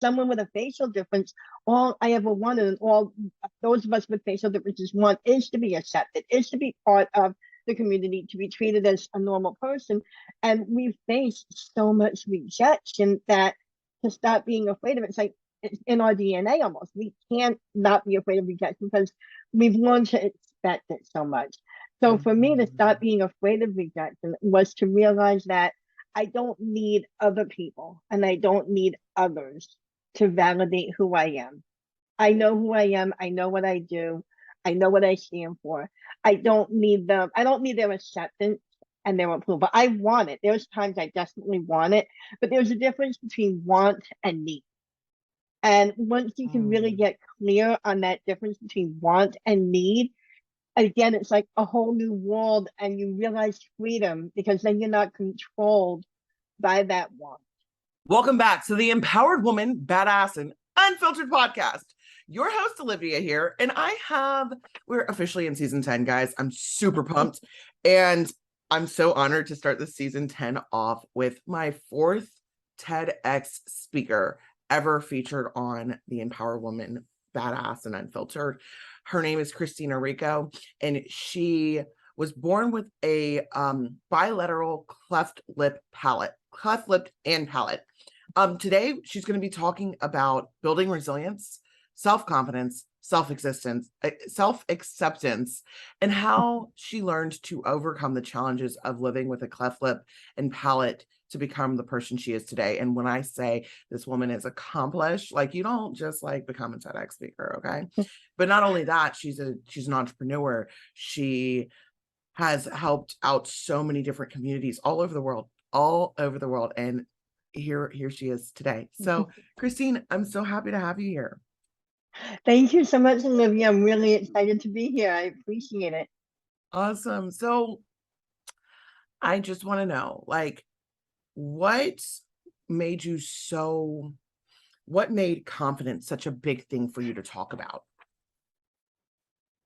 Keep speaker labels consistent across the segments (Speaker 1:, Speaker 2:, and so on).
Speaker 1: someone with a facial difference, all I ever wanted, and all those of us with facial differences want, is to be accepted, is to be part of the community, to be treated as a normal person. And we face so much rejection that to stop being afraid of it, it's like it's in our DNA almost. We can't not be afraid of rejection because we've learned to expect it so much. So for me to stop
Speaker 2: Mhm.
Speaker 1: being afraid of rejection was to realize that I don't need other people and I don't need others to validate who I am. I know who I am. I know what I do. I know what I stand for. I don't need them. I don't need their acceptance and their approval. I want it. There's times I desperately want it, but there's a difference between want and need. And once you can really
Speaker 2: Mm.
Speaker 1: get clear on that difference between want and need, again, it's like a whole new world and you realize freedom because then you're not controlled by that want.
Speaker 2: Welcome back to the Empowered Woman, Badass, and Unfiltered podcast. Your host, Olivia, here. And we're officially in season 10, guys. I'm super pumped. And I'm so honored to start this season 10 off with my fourth TEDx speaker ever featured on the Empowered Woman, Badass, and Unfiltered. Her name is Christina Errico, and she was born with a bilateral cleft lip palate, cleft lip and palate. Today, she's going to be talking about building resilience, self-confidence, self-acceptance, and how she learned to overcome the challenges of living with a cleft lip and palate to become the person she is today. And when I say this woman is accomplished, like you don't just like become a TEDx speaker, okay? But not only that, she's an entrepreneur. She has helped out so many different communities all over the world. And here she is today. So, Christine, I'm so happy to have you here.
Speaker 1: Thank you so much, Olivia. I'm really excited to be here. I appreciate it.
Speaker 2: Awesome. So, I just want to know, like, what made you so, what made confidence such a big thing for you to talk about?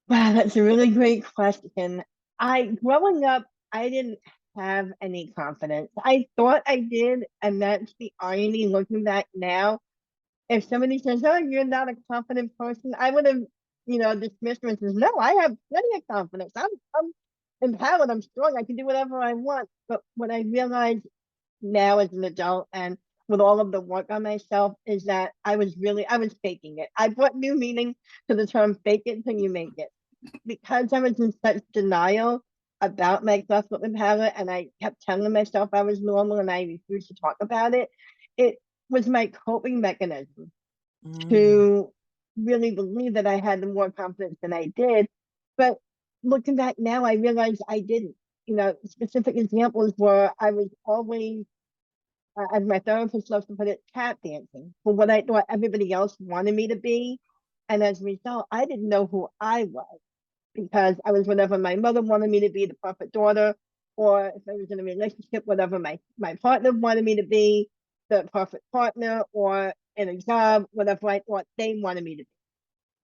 Speaker 1: Wow, that's a really great question. Growing up, I didn't have any confidence. I thought I did, and that's the irony looking back now. If somebody says, "Oh, you're not a confident person," I would have, dismissed them and says, "No, I have plenty of confidence. I'm empowered. I'm strong. I can do whatever I want." But what I realized now as an adult and with all of the work on myself is that I was faking it. I brought new meaning to the term "fake it till you make it." Because I was in such denial about my cleft lip palate and I kept telling myself I was normal and I refused to talk about it, it was my coping mechanism
Speaker 2: Mm,
Speaker 1: to really believe that I had more confidence than I did. But looking back now, I realized I didn't. Specific examples were I was always, as my therapist loves to put it, tap dancing for what I thought everybody else wanted me to be. And as a result, I didn't know who I was because I was whatever my mother wanted me to be, the perfect daughter, or if I was in a relationship, whatever my partner wanted me to be, the perfect partner, or in a job, whatever I thought they wanted me to be.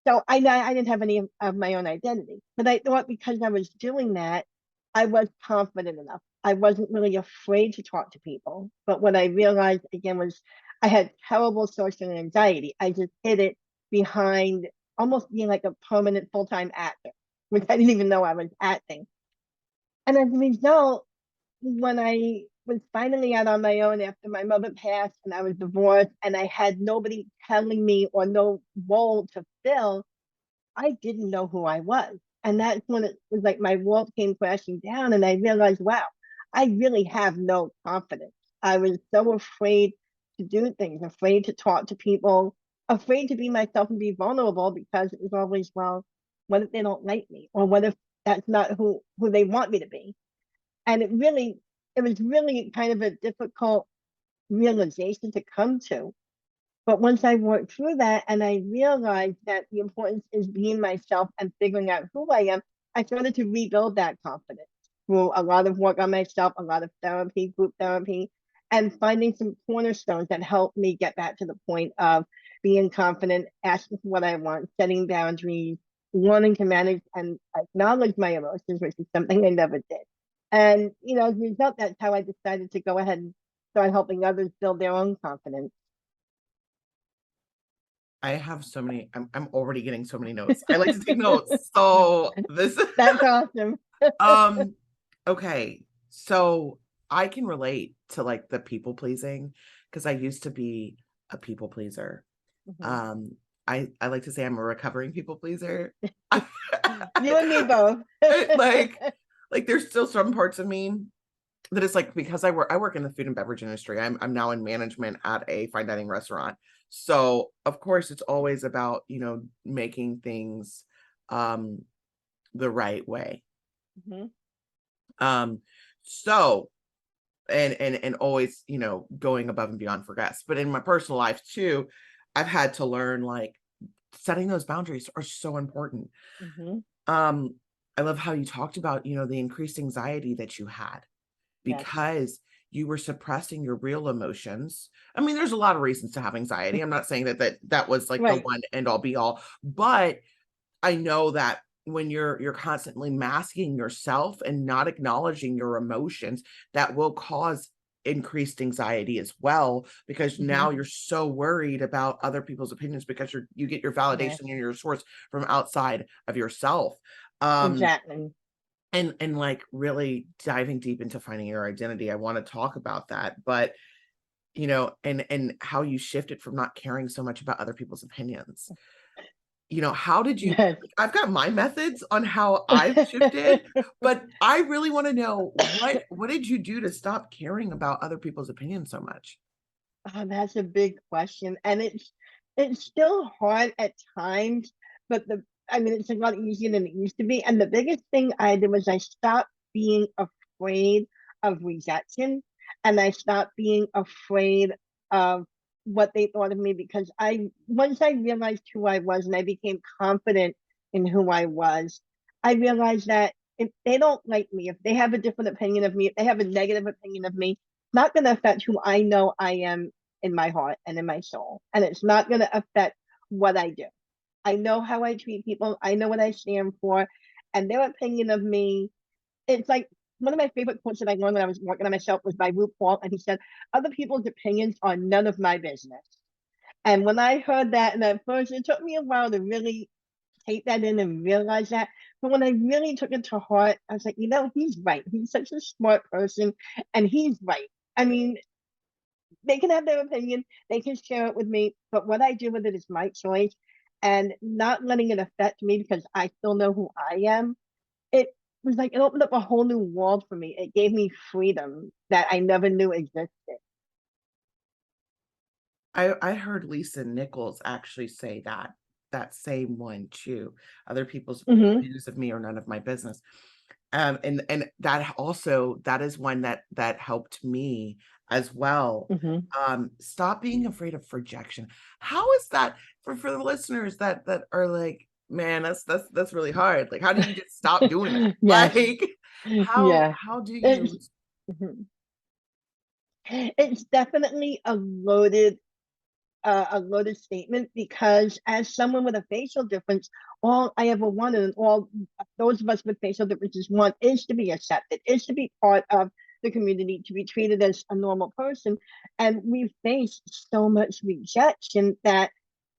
Speaker 1: So I didn't have any of my own identity, but I thought because I was doing that, I was confident enough. I wasn't really afraid to talk to people. But what I realized again was I had terrible social anxiety. I just hid it behind almost being like a permanent full-time actor, which I didn't even know I was acting. And as a result, when I was finally out on my own after my mother passed and I was divorced and I had nobody telling me or no role to fill, I didn't know who I was. And that's when it was like my world came crashing down and I realized, wow, I really have no confidence. I was so afraid to do things, afraid to talk to people, afraid to be myself and be vulnerable because it was always, well, what if they don't like me? Or what if that's not who they want me to be? And it was really kind of a difficult realization to come to. But once I worked through that and I realized that the importance is being myself and figuring out who I am, I started to rebuild that confidence through a lot of work on myself, a lot of therapy, group therapy, and finding some cornerstones that helped me get back to the point of being confident, asking for what I want, setting boundaries, learning to manage and acknowledge my emotions, which is something I never did. And, as a result, that's how I decided to go ahead and start helping others build their own confidence.
Speaker 2: I have so many, I'm already getting so many notes. I like to take notes. So this
Speaker 1: That's awesome.
Speaker 2: um okay. So I can relate to like the people pleasing because I used to be a people pleaser.
Speaker 1: Mhm.
Speaker 2: Um I like to say I'm a recovering people pleaser.
Speaker 1: You and me both.
Speaker 2: like like there's still some parts of me that it's like because I work in the food and beverage industry. I'm now in management at a fine dining restaurant. So of course it's always about, making things um the right way.
Speaker 1: Mhm.
Speaker 2: Um so and always, going above and beyond for guests. But in my personal life too, I've had to learn like setting those boundaries are so important.
Speaker 1: Mhm.
Speaker 2: Um I love how you talked about, the increased anxiety that you had
Speaker 1: Yes.
Speaker 2: because you were suppressing your real emotions. I mean, there's a lot of reasons to have anxiety. I'm not saying that was like the
Speaker 1: Right.
Speaker 2: one end all be all, but I know that when you're constantly masking yourself and not acknowledging your emotions, that will cause increased anxiety as well because
Speaker 1: Mhm.
Speaker 2: now you're so worried about other people's opinions because you get your validation
Speaker 1: Yes.
Speaker 2: and your source from outside of yourself. Um
Speaker 1: Exactly.
Speaker 2: and like really diving deep into finding your identity, I want to talk about that, but and how you shifted from not caring so much about other people's opinions. How did you
Speaker 1: Yes.
Speaker 2: like, I've got my methods on how I've shifted, but I really want to know what did you do to stop caring about other people's opinions so much?
Speaker 1: Oh, that's a big question, and it's still hard at times, but I mean, it's a lot easier than it used to be. And the biggest thing I did was I stopped being afraid of rejection, and I stopped being afraid of what they thought of me because I once I realized who I was and I became confident in who I was, I realized that if they don't like me, if they have a different opinion of me, if they have a negative opinion of me, not going to affect who I know I am in my heart and in my soul. And it's not going to affect what I do. I know how I treat people. I know what I stand for. And their opinion of me, it's like one of my favorite quotes that I learned when I was working on myself was by RuPaul. And he said, other people's opinions are none of my business. And when I heard that, and at first it took me a while to really take that in and realize that. But when I really took it to heart, I was like, he's right. He's such a smart person and he's right. I mean, they can have their opinion, they can share it with me, but what I do with it is my choice. And not letting it affect me because I still know who I am. It was like it opened up a whole new world for me. It gave me freedom that I never knew existed.
Speaker 2: I heard Lisa Nichols actually say that same one too. Other people's
Speaker 1: Hmm.
Speaker 2: opinions of me are none of my business. And that is one that helped me as well.
Speaker 1: Hmm.
Speaker 2: Stop being afraid of rejection. How is that for the listeners that are like, man, that's really hard. Like, how do you just stop doing that?
Speaker 1: Yes.
Speaker 2: Like, how
Speaker 1: Yeah.
Speaker 2: how do
Speaker 1: It's
Speaker 2: you?
Speaker 1: mhm. It's definitely a loaded statement because as someone with a facial difference, all I ever wanted and all those of us with facial differences want is to be accepted, is to be part of the community, to be treated as a normal person. And we've faced so much rejection that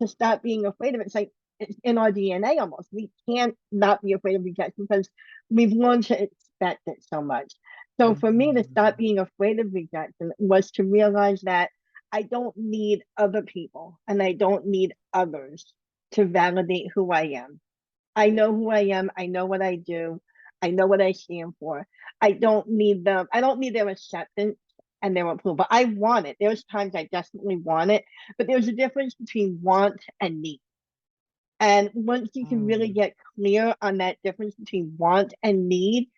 Speaker 1: to stop being afraid of it, it's like it's in our DNA almost. We can't not be afraid of rejection because we've learned to expect it so much. So for me to stop
Speaker 2: Mhm.
Speaker 1: being afraid of rejection was to realize that I don't need other people and I don't need others to validate who I am. I know who I am. I know what I do. I know what I stand for. I don't need them. I don't need their acceptance and their approval. I want it. There's times I desperately want it, but there's a difference between want and need. And once you can really
Speaker 2: Mm.
Speaker 1: get clear on that difference between want and need,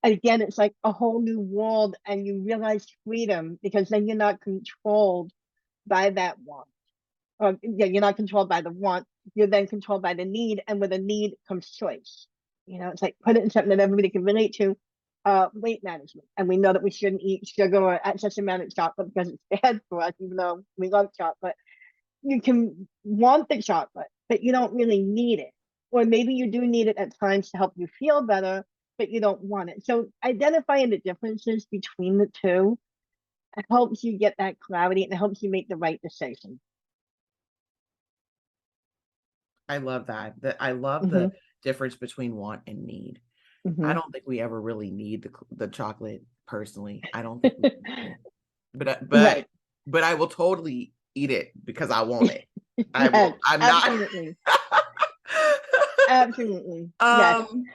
Speaker 1: again, it's like a whole new world and you realize freedom because then you're not controlled by that want. Yeah, you're not controlled by the want. You're then controlled by the need, and with a need comes choice. It's like put it in something that everybody can relate to. Weight management, and we know that we shouldn't eat sugar or excess amount of chocolate because it's bad for us, even though we love chocolate. You can want the chocolate, but you don't really need it, or maybe you do need it at times to help you feel better, but you don't want it. So identifying the differences between the two helps you get that clarity and it helps you make the right decision.
Speaker 2: I love that. I love
Speaker 1: Hmm.
Speaker 2: the difference between want and need. I
Speaker 1: Hmm.
Speaker 2: don't think we ever really need the chocolate personally. I don't think we do. But
Speaker 1: Right.
Speaker 2: but I will totally eat it because I want it. I
Speaker 1: Yes,
Speaker 2: will. I'm not.
Speaker 1: absolutely. Absolutely. Yes.
Speaker 2: um.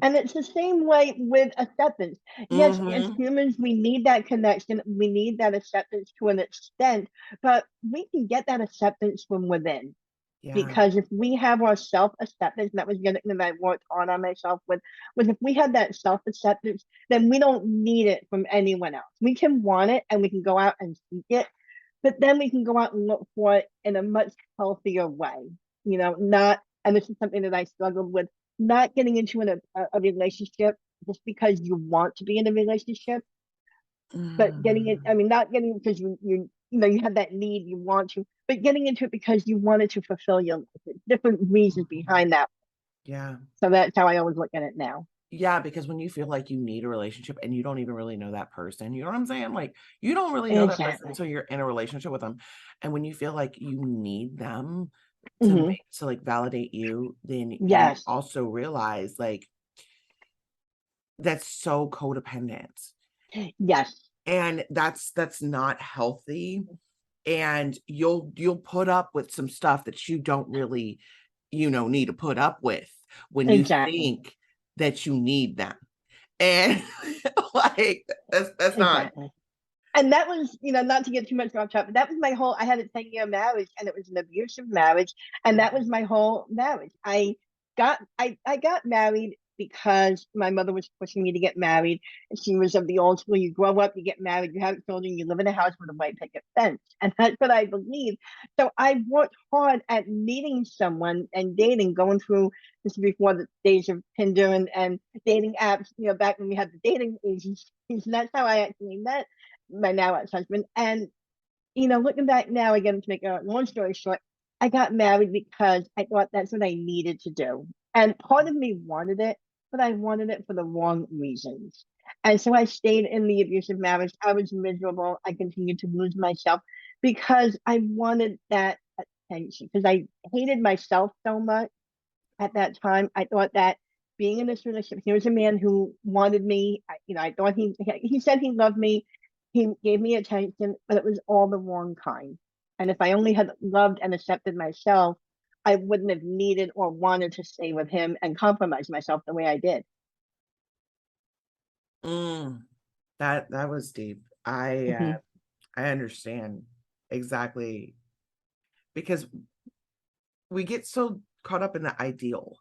Speaker 1: And it's the same way with acceptance. Yes, as
Speaker 2: Mhm.
Speaker 1: humans, we need that connection. We need that acceptance to an extent, but we can get that acceptance from within.
Speaker 2: Yeah.
Speaker 1: Because if we have our self acceptance, that was something that I worked hard on myself with, was if we had that self acceptance, then we don't need it from anyone else. We can want it and we can go out and seek it, but then we can go out and look for it in a much healthier way. Not, and this is something that I struggled with, not getting into a relationship just because you want to be in a relationship, but getting it, I
Speaker 2: Mm.
Speaker 1: mean, not getting it because you have that need, you want to, but getting into it because you wanted to fulfill your life. There's different reasons behind that.
Speaker 2: Yeah.
Speaker 1: So that's how I always look at it now.
Speaker 2: Yeah, because when you feel like you need a relationship and you don't even really know that person, you know what I'm saying? Like you don't really know that person
Speaker 1: Exactly.
Speaker 2: until you're in a relationship with them. And when you feel like you need them
Speaker 1: Hmm.
Speaker 2: to like validate you, then you
Speaker 1: Yes.
Speaker 2: also realize like that's so codependent.
Speaker 1: Yes.
Speaker 2: And that's not healthy. And you'll put up with some stuff that you don't really, need to put up with when you
Speaker 1: Exactly.
Speaker 2: think that you need them. And like that's not.
Speaker 1: Exactly. And that was, not to get too much off topic, but that was my whole, I had a 10-year marriage and it was an abusive marriage. And that was my whole marriage. I got married because my mother was pushing me to get married. And she was of the old school, you grow up, you get married, you have children, you live in a house with a white picket fence. And that's what I believe. So I worked hard at meeting someone and dating, going through this before the days of Tinder and dating apps, back when we had the dating agencies. And that's how I actually met my now ex-husband. And looking back now, again, to make a long story short, I got married because I thought that's what I needed to do. And part of me wanted it, but I wanted it for the wrong reasons. And so I stayed in the abusive marriage. I was miserable. I continued to lose myself because I wanted that attention, because I hated myself so much at that time. I thought that being in this relationship, here was a man who wanted me. I thought he said he loved me. He gave me attention, but it was all the wrong kind. And if I only had loved and accepted myself, I wouldn't have needed or wanted to stay with him and compromise myself the way I did.
Speaker 2: Mm, that was deep.
Speaker 1: Hmm.
Speaker 2: I understand exactly because we get so caught up in the ideal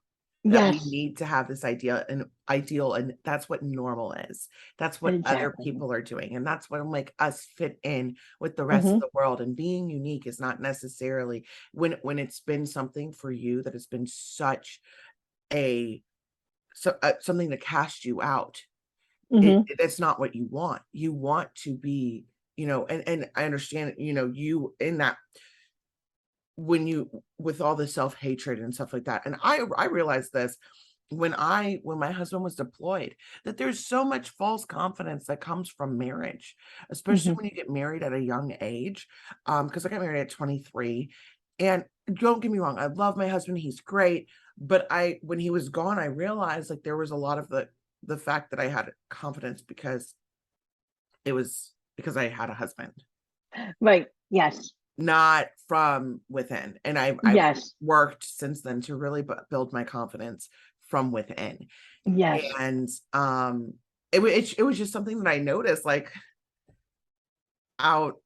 Speaker 2: that we
Speaker 1: Yes,
Speaker 2: need to have this idea and ideal, and that's what normal is. That's what other
Speaker 1: exactly.
Speaker 2: people are doing, and that's what make us fit in with the rest of
Speaker 1: Hmm.
Speaker 2: the world. And being unique is not necessarily when it's been something for you that has been such a something to cast you out.
Speaker 1: Hmm.
Speaker 2: That's not what you want. You want to be, and I understand, you in that when you with all the self-hatred and stuff like that. And I realized this when my husband was deployed, that there's so much false confidence that comes from marriage, especially
Speaker 1: Hmm.
Speaker 2: when you get married at a young age. Because I got married at 23. And don't get me wrong, I love my husband, he's great. But when he was gone, I realized like there was a lot of the fact that I had confidence because it was because I had a husband,
Speaker 1: Right. Yes.
Speaker 2: not from within. And I've
Speaker 1: Yes.
Speaker 2: worked since then to really build my confidence from within.
Speaker 1: Yes.
Speaker 2: And it was just something that I noticed like out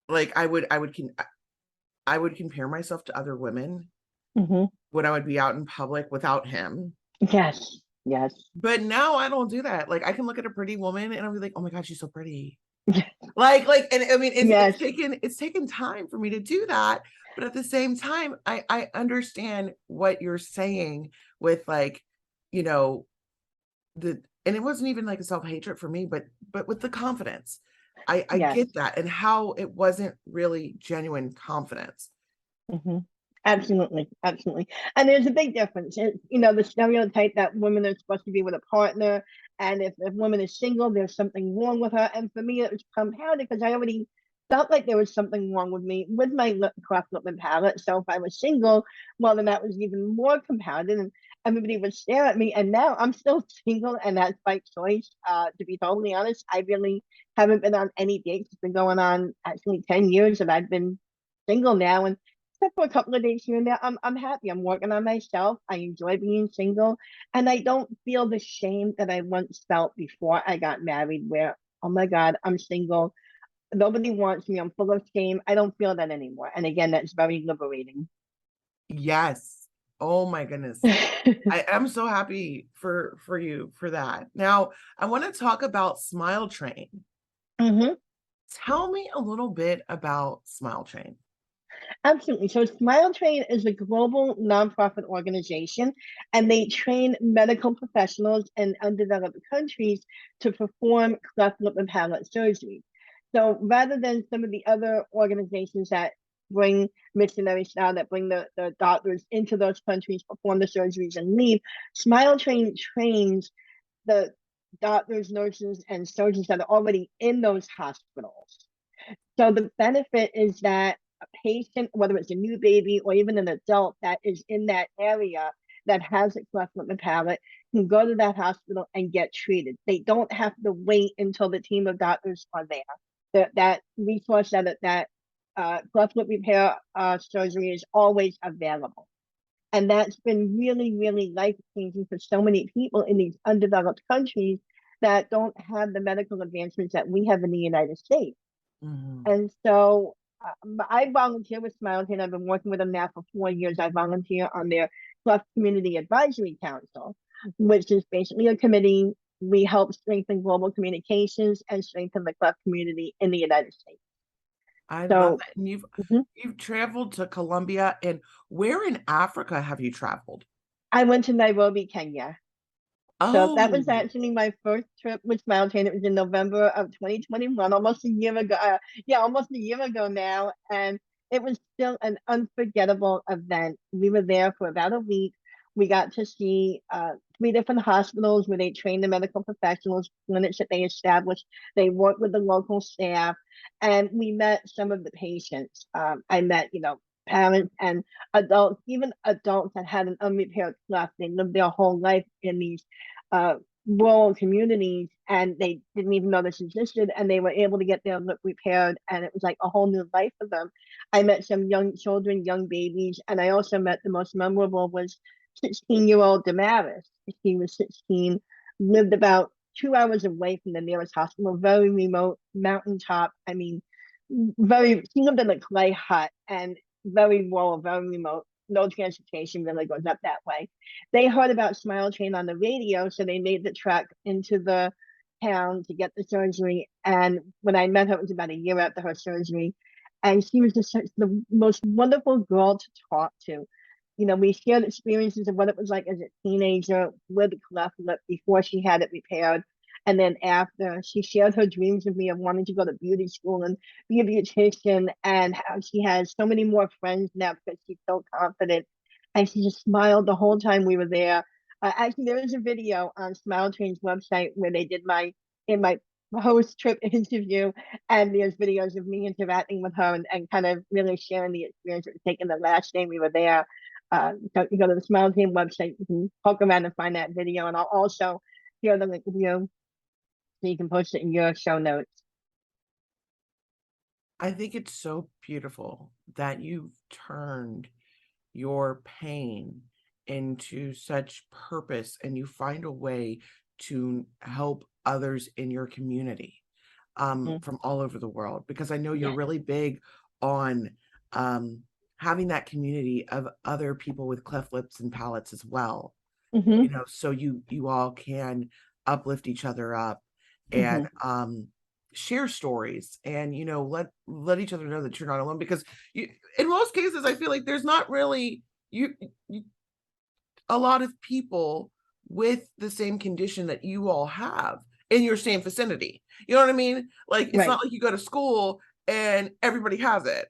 Speaker 2: like I would compare myself to other women
Speaker 1: Hmm.
Speaker 2: when I would be out in public without him.
Speaker 1: Yes. Yes.
Speaker 2: But now I don't do that. Like I can look at a pretty woman and I'll be like, oh my God, she's so pretty. And I mean
Speaker 1: Yes.
Speaker 2: it's taken time for me to do that. But at the same time, I understand what you're saying with like, you know, and it wasn't even like a self-hatred for me, but with the confidence. I
Speaker 1: Yes.
Speaker 2: get that and how it wasn't really genuine confidence.
Speaker 1: Hmm. Absolutely, absolutely. And there's a big difference. The stereotype that women are supposed to be with a partner, and if a woman is single, there's something wrong with her. And for me, it was compounded because I already felt like there was something wrong with me with my cleft lip and palate. So if I was single, well, then that was even more compounded, and everybody would stare at me. And now I'm still single, and that's by choice. To be totally honest, I really haven't been on any dates. It's been going on actually 10 years that I've been single now, and except for a couple of dates here and there, I'm happy. I'm working on myself. I enjoy being single, and I don't feel the shame that I once felt before I got married, where, oh my God, I'm single, nobody wants me, I'm full of shame. I don't feel that anymore. And again, that's very liberating.
Speaker 2: Yes. Oh my goodness. I am so happy for you for that. Now, I want to talk about Smile Train.
Speaker 1: Hmm.
Speaker 2: Tell me a little bit about Smile Train.
Speaker 1: Absolutely. So Smile Train is a global nonprofit organization, and they train medical professionals in undeveloped countries to perform cleft lip and palate surgery. So rather than some of the other organizations that bring missionaries now, that bring the doctors into those countries, perform the surgeries and leave, Smile Train trains the doctors, nurses, and surgeons that are already in those hospitals. So the benefit is that a patient, whether it's a new baby or even an adult that is in that area that has a cleft lip and palate, can go to that hospital and get treated. They don't have to wait until the team of doctors are there. That resource, that cleft lip repair surgery is always available. And that's been really, really life changing for so many people in these undeveloped countries that don't have the medical advancements that we have in the United States.
Speaker 2: Mhm.
Speaker 1: And so I volunteer with Smile Train. I've been working with them now for 4 years. I volunteer on their Cleft Community Advisory Council, which is basically a committee. We help strengthen global communications and strengthen the cleft community in the United States.
Speaker 2: I love
Speaker 1: So
Speaker 2: it. And
Speaker 1: mhm.
Speaker 2: you've traveled to Colombia, and where in Africa have you traveled?
Speaker 1: I went to Nairobi, Kenya. So that was
Speaker 2: Oh,
Speaker 1: actually my first trip with Smile Train. It was in November of 2021, almost a year ago. Yeah, almost a year ago now. And it was still an unforgettable event. We were there for about a week. We got to see three different hospitals where they train the medical professionals, clinics that they established. They worked with the local staff, and we met some of the patients. I met, parents and adults, even adults that had an unrepaired cleft. They lived their whole life in these uh, rural communities, and they didn't even know this existed, and they were able to get their lip repaired, and it was like a whole new life for them. I met some young children, young babies, and I also met, the most memorable was 16-year-old Damaris. She was 16, lived about 2 hours away from the nearest hospital, very remote, mountaintop. I mean, she lived in a clay hut, and very rural, very remote. No transportation really goes up that way. They heard about Smile Train on the radio, so they made the trek into the town to get the surgery. And when I met her, it was about a year after her surgery. And she was just the most wonderful girl to talk to. We shared experiences of what it was like as a teenager with a cleft lip before she had it repaired. And then after, she shared her dreams with me of wanting to go to beauty school and be a beautician, and how she has so many more friends now because she's so confident. And she just smiled the whole time we were there. Actually, there is a video on Smile Train's website where they did my host trip interview, and there's videos of me interacting with her, and kind of really sharing the experience of taking the last day we were there. So you go to the Smile Train website, you can poke around and find that video, and I'll also share the link with you so you can post it in your show notes.
Speaker 2: I think it's so beautiful that you've turned your pain into such purpose and you find a way to help others in your community
Speaker 1: Mhm.
Speaker 2: from all over the world, because I know you're
Speaker 1: Yeah.
Speaker 2: really big on having that community of other people with cleft lips and palates as well,
Speaker 1: Hmm.
Speaker 2: so you all can uplift each other up and
Speaker 1: Hmm.
Speaker 2: share stories and let each other know that you're not alone, because in most cases I feel like there's not really you a lot of people with the same condition that you all have in your same vicinity. You know what I mean? Like, it's
Speaker 1: Right.
Speaker 2: not like you go to school and everybody has it.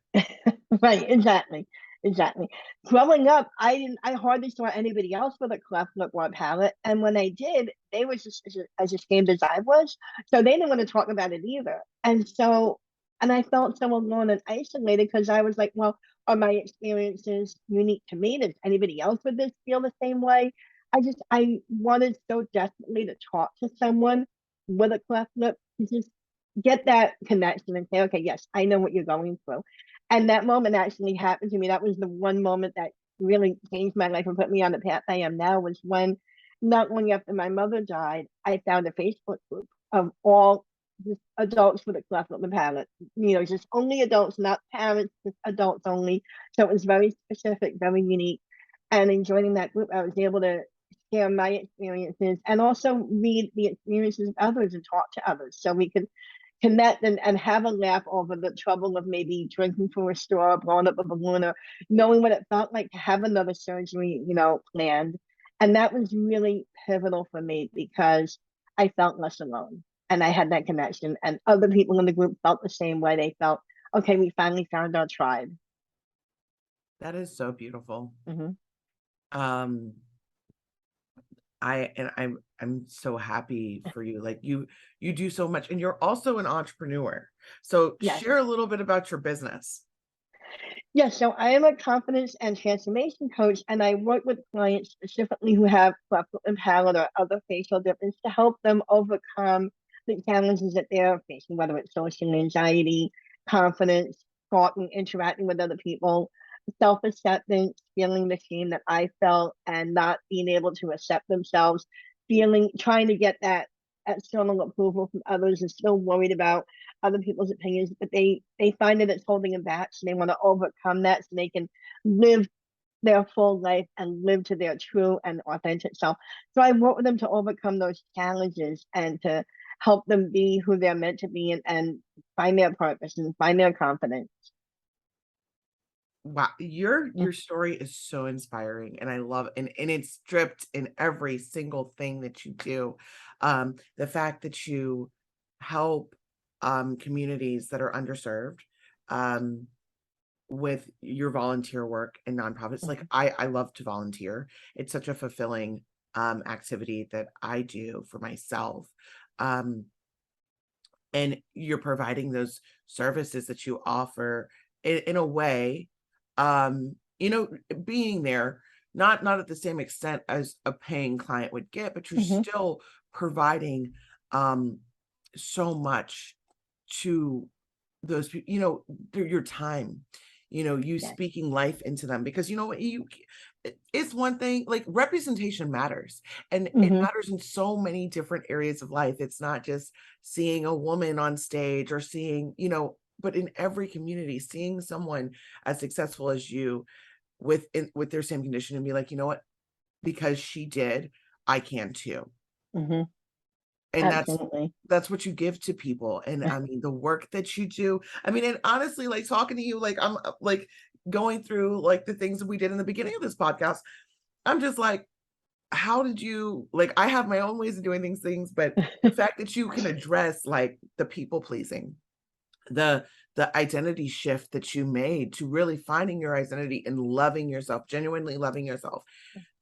Speaker 1: Right, exactly. Exactly. Growing up, I hardly saw anybody else with a cleft lip or palate. And when I did, they were just as ashamed as I was. So they didn't want to talk about it either. And so And I felt so alone and isolated because I was like, well, are my experiences unique to me? Does anybody else with this feel the same way? I wanted so desperately to talk to someone with a cleft lip to just get that connection and say, okay, yes, I know what you're going through. And that moment actually happened to me. That was the one moment that really changed my life and put me on the path I am now, was when, not long after my mother died, I found a Facebook group of all just adults with a cleft lip and palate, just only adults, not parents, just adults only. So it was very specific, very unique. And in joining that group, I was able to share my experiences and also read the experiences of others and talk to others so we could connect and have a laugh over the trouble of maybe drinking from a straw, blowing up a balloon, or knowing what it felt like to have another surgery, planned. And that was really pivotal for me because I felt less alone and I had that connection. And other people in the group felt the same way. They felt, okay, we finally found our tribe.
Speaker 2: That is so beautiful.
Speaker 1: Mm-hmm.
Speaker 2: Um, I'm so happy for you. Like you do so much, and you're also an entrepreneur. So
Speaker 1: Yes.
Speaker 2: share a little bit about your business.
Speaker 1: Yes, so I am a confidence and transformation coach, and I work with clients specifically who have cleft lip and palate or other facial difference to help them overcome the challenges that they're facing, whether it's social anxiety, confidence, talking, interacting with other people, self-acceptance, feeling the shame that I felt, and not being able to accept themselves, trying to get that external approval from others, and still worried about other people's opinions, but they find that it's holding them back, so they want to overcome that so they can live their full life and live to their true and authentic self. So I work with them to overcome those challenges and to help them be who they're meant to be, and find their purpose and find their confidence.
Speaker 2: Wow, your story is so inspiring, and I love, and it's dripped in every single thing that you do. The fact that you help communities that are underserved um with your volunteer work and nonprofits. Like
Speaker 1: Mhm.
Speaker 2: I love to volunteer. It's such a fulfilling activity that I do for myself. Um and you're providing those services that you offer in a way, being there, not at the same extent as a paying client would get, but you're
Speaker 1: Mhm.
Speaker 2: still providing um so much to those people, through your time, you
Speaker 1: Yes.
Speaker 2: speaking life into them, because it's one thing, like representation matters, and it
Speaker 1: Mhm.
Speaker 2: matters in so many different areas of life. It's not just seeing a woman on stage or seeing, but in every community, seeing someone as successful as you with their same condition and be like, you know what, because she did, I can too.
Speaker 1: Mhm.
Speaker 2: And
Speaker 1: Absolutely.
Speaker 2: that's what you give to people. And I mean, the work that you do, I mean, and honestly, like talking to you, like I'm like going through like the things that we did in the beginning of this podcast. I'm just like, how did you, like, I have my own ways of doing things, but the fact that you can address like the people pleasing, the the identity shift that you made to really finding your identity and loving yourself, genuinely loving yourself,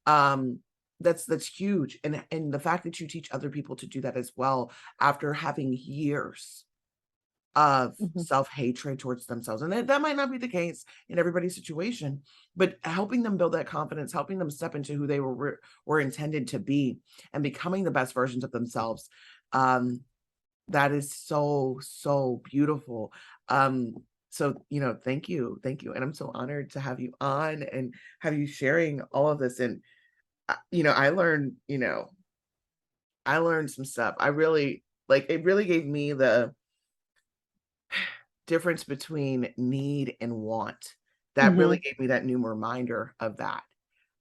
Speaker 2: um that's huge. And the fact that you teach other people to do that as well, after having years of
Speaker 1: Mhm.
Speaker 2: self-hatred towards themselves, and that might not be the case in everybody's situation, but helping them build that confidence, helping them step into who they were intended to be, and becoming the best versions of themselves. um that is so beautiful. So thank you, and I'm so honored to have you on and have you sharing all of this. And I learned, I learned some stuff. I really, like, it really gave me the difference between need and want. That really
Speaker 1: Mhm.
Speaker 2: gave me that new reminder of that.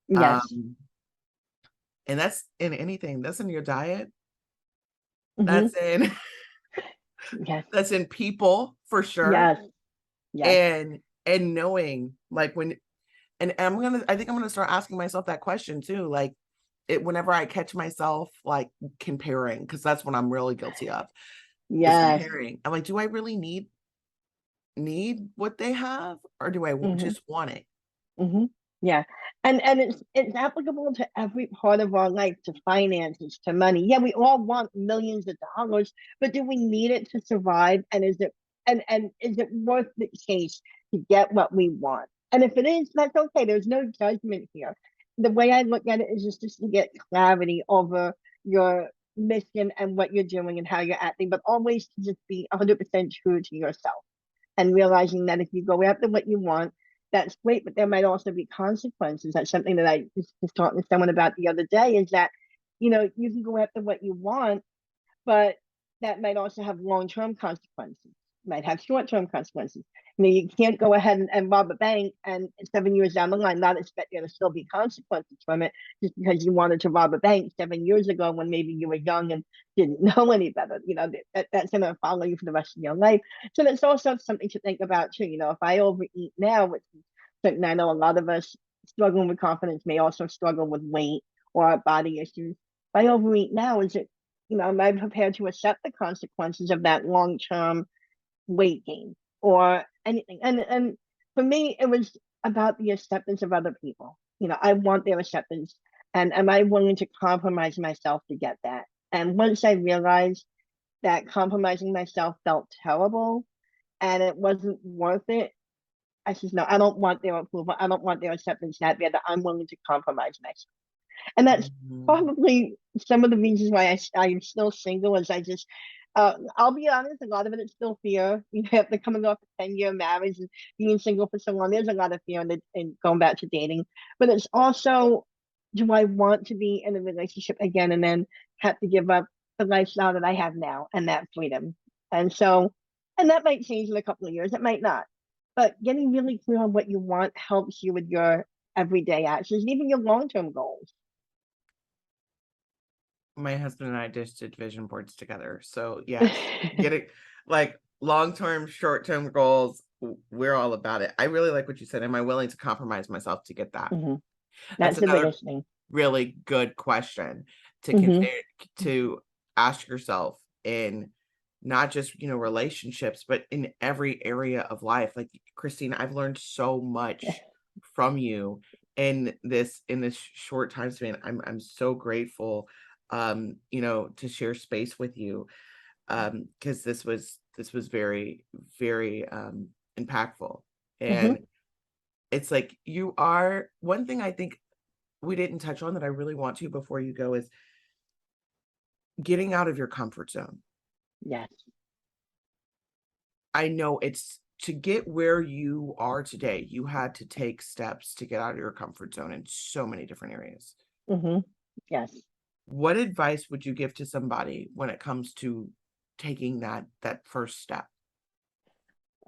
Speaker 1: Yes.
Speaker 2: Um, and that's in anything. That's in your diet.
Speaker 1: Mhm.
Speaker 2: That's in
Speaker 1: Yes.
Speaker 2: that's in people for sure.
Speaker 1: Yes. Yes.
Speaker 2: And knowing, like, when, and I think I'm gonna start asking myself that question too. Like, whenever I catch myself like comparing, because that's what I'm really guilty of, is
Speaker 1: Yes.
Speaker 2: comparing. I'm like, do I really need what they have, or do I
Speaker 1: Mhm.
Speaker 2: just want it?
Speaker 1: Mhm. Yeah. And it's applicable to every part of our life, to finances, to money. Yeah, we all want millions of dollars, but do we need it to survive? And is it and is it worth the chase to get what we want? And if it is, that's okay. There's no judgment here. The way I look at it is just to get clarity over your mission and what you're doing and how you're acting, but always to just be 100% true to yourself and realizing that if you go after what you want, that's great, but there might also be consequences. That's something that I was talking to someone about the other day, is that, you can go after what you want, but that might also have long-term consequences, might have short-term consequences. You can't go ahead and rob a bank and 7 years down the line not expect there to still be consequences from it just because you wanted to rob a bank 7 years ago when maybe you were young and didn't know any better. That's going to follow you for the rest of your life. So that's also something to think about too. If I overeat now, which is something I know a lot of us struggling with confidence may also struggle with weight or body issues. If I overeat now, am I prepared to accept the consequences of that long-term weight gain or anything? And for me, it was about the acceptance of other people. I want their acceptance, and am I willing to compromise myself to get that? And once I realized that compromising myself felt terrible and it wasn't worth it, I said, no, I don't want their approval. I don't want their acceptance that bad that I'm willing to compromise myself. And that's probably some of the reasons why I'm still single. Is I just, I'll be honest, a lot of it is still fear. After coming off a 10-year marriage and being single for so long, there's a lot of fear in going back to dating. But it's also, do I want to be in a relationship again and then have to give up the lifestyle that I have now and that freedom? And so, and that might change in a couple of years. It might not. But getting really clear on what you want helps you with your everyday actions, even your long-term goals.
Speaker 2: My husband and I just did vision boards together. So yes, getting like long-term, short-term goals, we're all about it. I really like what you said. Am I willing to compromise myself to get that?
Speaker 1: Mm-hmm.
Speaker 2: That's
Speaker 1: That's the
Speaker 2: another
Speaker 1: biggest thing.
Speaker 2: really good question to
Speaker 1: Mm-hmm.
Speaker 2: consider, to ask yourself in not just relationships, but in every area of life. Like Christine, I've learned so much from you in this short time span. I'm so grateful to share space with you, because this was very, very impactful.
Speaker 1: Mm-hmm.
Speaker 2: And it's like, you are one thing I think we didn't touch on that I really want to before you go is getting out of your comfort zone.
Speaker 1: Yes.
Speaker 2: I know it's to get where you are today, you had to take steps to get out of your comfort zone in so many different areas.
Speaker 1: Mm-hmm. Yes.
Speaker 2: What advice would you give to somebody when it comes to taking that first step?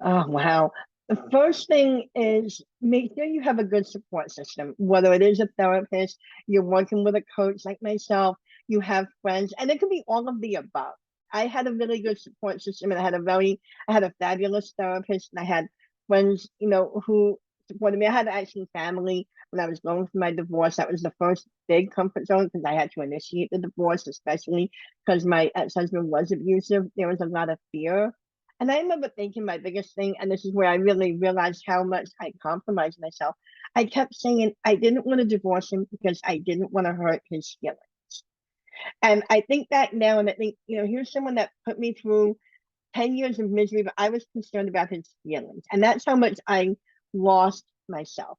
Speaker 1: Oh, wow. The first thing is make sure you have a good support system, whether it is a therapist, you're working with a coach like myself, you have friends, and it can be all of the above. I had a really good support system, and I had a fabulous therapist, and I had friends, who supported me. I had actually family when I was going through my divorce. That was the first big comfort zone because I had to initiate the divorce, especially because my ex-husband was abusive. There was a lot of fear. And I remember thinking my biggest thing, and this is where I really realized how much I compromised myself. I kept saying I didn't want to divorce him because I didn't want to hurt his feelings. And I think back now and I think, here's someone that put me through 10 years of misery, but I was concerned about his feelings. And that's how much I lost myself.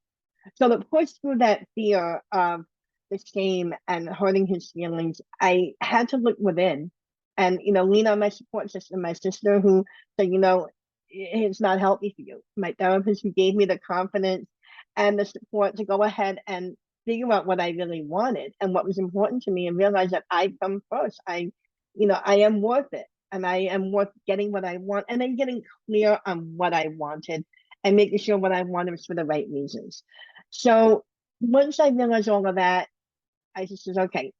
Speaker 1: So to push through that fear of the shame and hurting his feelings, I had to look within and, lean on my support system, my sister who said, it's not healthy for you. My therapist who gave me the confidence and the support to go ahead and figure out what I really wanted and what was important to me and realize that I come first. I am worth it and I am worth getting what I want and then getting clear on what I wanted and making sure what I wanted was for the right reasons. So once I realized all of that, I just said, okay,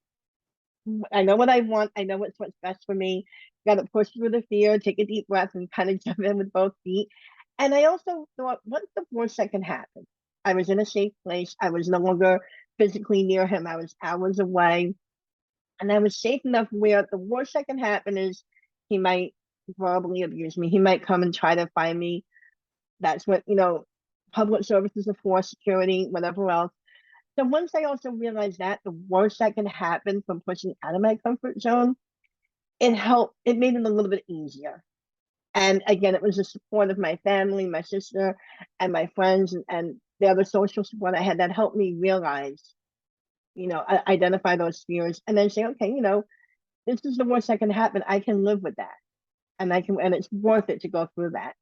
Speaker 1: I know what I want. I know what's best for me. Got to push through the fear, take a deep breath, and kind of jump in with both feet. And I also thought, what's the worst that can happen? I was in a safe place. I was no longer physically near him. I was hours away. And I was safe enough where the worst that can happen is he might verbally abuse me. He might come and try to find me. That's what, public services are for, security, whatever else. So once I also realized that the worst that can happen from pushing out of my comfort zone, it helped. It made it a little bit easier. And again, it was the support of my family, my sister, and my friends, and the other social support I had that helped me realize, identify those fears and then say, okay, this is the worst that can happen. I can live with that. And it's worth it to go through that.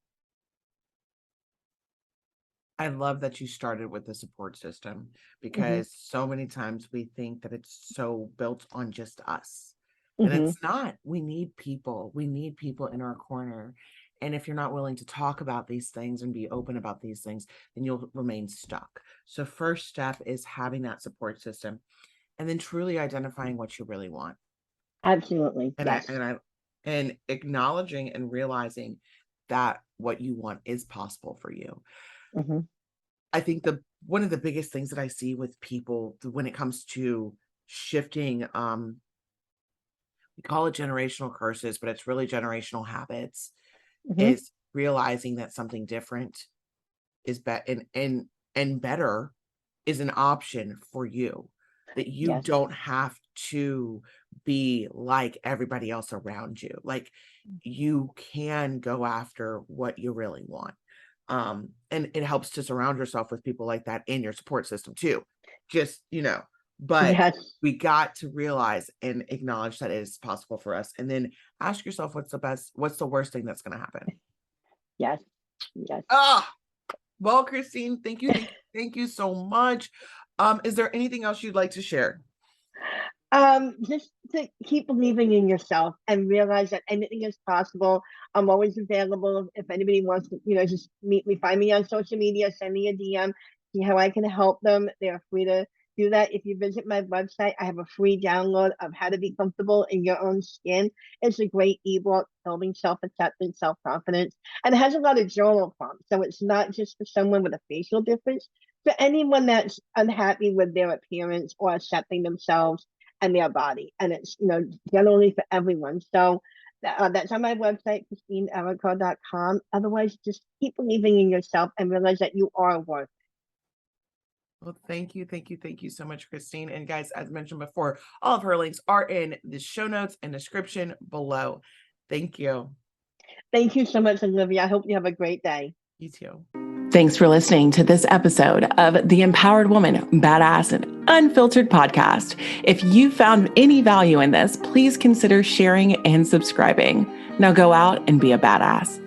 Speaker 2: I love that you started with the support system
Speaker 1: Mm-hmm.
Speaker 2: because so many times we think that it's so built on just us. And
Speaker 1: Mm-hmm.
Speaker 2: it's not. We need people. We need people in our corner. And if you're not willing to talk about these things and be open about these things, then you'll remain stuck. So first step is having that support system and then truly identifying what you really want.
Speaker 1: Absolutely.
Speaker 2: And
Speaker 1: Yes.
Speaker 2: and acknowledging and realizing that what you want is possible for you.
Speaker 1: Mm-hmm.
Speaker 2: I think one of the biggest things that I see with people when it comes to shifting, we call it generational curses, but it's really generational habits,
Speaker 1: Mm-hmm.
Speaker 2: is realizing that something different is better and better is an option for you, that you
Speaker 1: Yes.
Speaker 2: don't have to be like everybody else around you. Like you can go after what you really want. And it helps to surround yourself with people like that in your support system too. Just, but
Speaker 1: Yes.
Speaker 2: we got to realize and acknowledge that it is possible for us. And then ask yourself, what's the worst thing that's going to happen?
Speaker 1: Yes. Yes.
Speaker 2: Ah, well, Christine, thank you so much. Is there anything else you'd like to share?
Speaker 1: Just to keep believing in yourself and realize that anything is possible. I'm always available if anybody wants to, just meet me, find me on social media, send me a DM, see how I can help them. They're free to do that. If you visit my website, I have a free download of how to be comfortable in your own skin. It's a great ebook, building self-acceptance, self-confidence, and it has a lot of journal prompts. So it's not just for someone with a facial difference, for anyone that's unhappy with their appearance or accepting themselves and their body. And it's, generally for everyone. So that's on my website, ChristineErrico.com. Otherwise, just keep believing in yourself and realize that you are worth it.
Speaker 2: Well, thank you so much, Christine. And guys, as mentioned before, all of her links are in the show notes and description below. Thank you.
Speaker 1: Thank you so much, Olivia. I hope you have a great day.
Speaker 2: You too.
Speaker 3: Thanks for listening to this episode of the Empowered Woman, Badass and Unfiltered podcast. If you found any value in this, please consider sharing and subscribing. Now go out and be a badass.